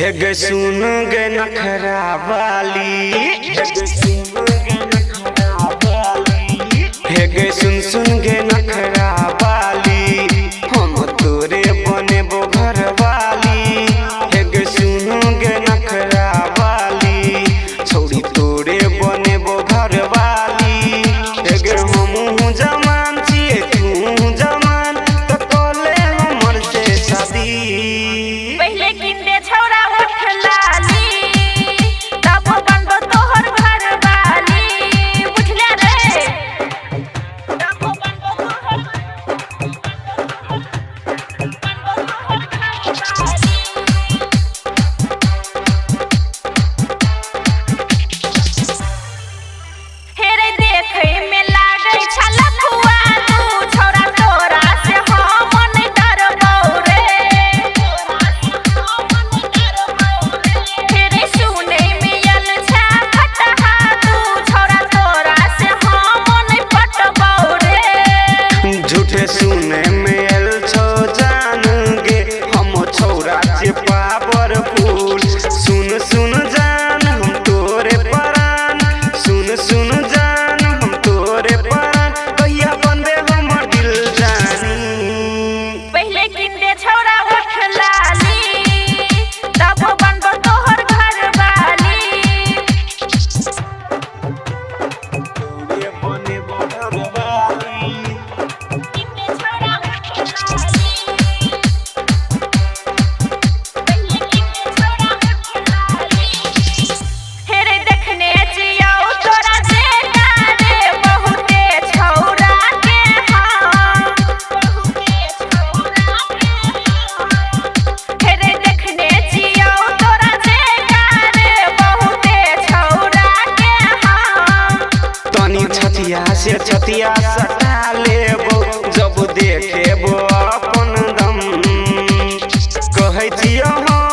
गे सुन गे नखरा वाली गे सुन सुन गे नखरा वाली हम तोरे बनेबो घर वाली गे सुन गे नखरा वाली छौड़ी तोरे बनेबो घर वाली गे हमहू जमान छिए तू जमान त कोले हमर से शादी पहले किंदे छौरा उठ लाली तब बनबो तोहर घर वाली बुझले रे तब बनबो तोहर हेरे देखै में लागै छला फुआ तू छौरा तोरा से हम नै डरबौ रे हेरे सुनै में यल छा फटहा तू छौरा तोरा से हम नै पटबौ रे झूठे सुने में आयल छौ जान गे हम छौरा से पावर फूल सुन सुन जान हम तोरे परान सुन सुन जान हम तोरे परान कहिया बनबे हमर दिल जानी पहले किंदे छौरा उठ लाली तब बनबो तोहर घर वाली तोरे बनेबो घर वाली किंदे छौरा उठ लाली पहले किंदे छौरा उठ लाली हेरे देखने जियौ तोरा जेना रे बहुते छौरा के हाँ बहुते छौरा के हेरे देखने जियौ तोरा जेना रे बहुते छौरा के हाँ तनी छतिया से छतिया सटा लेबो जब देखेबो अपन दम कहै छियो हम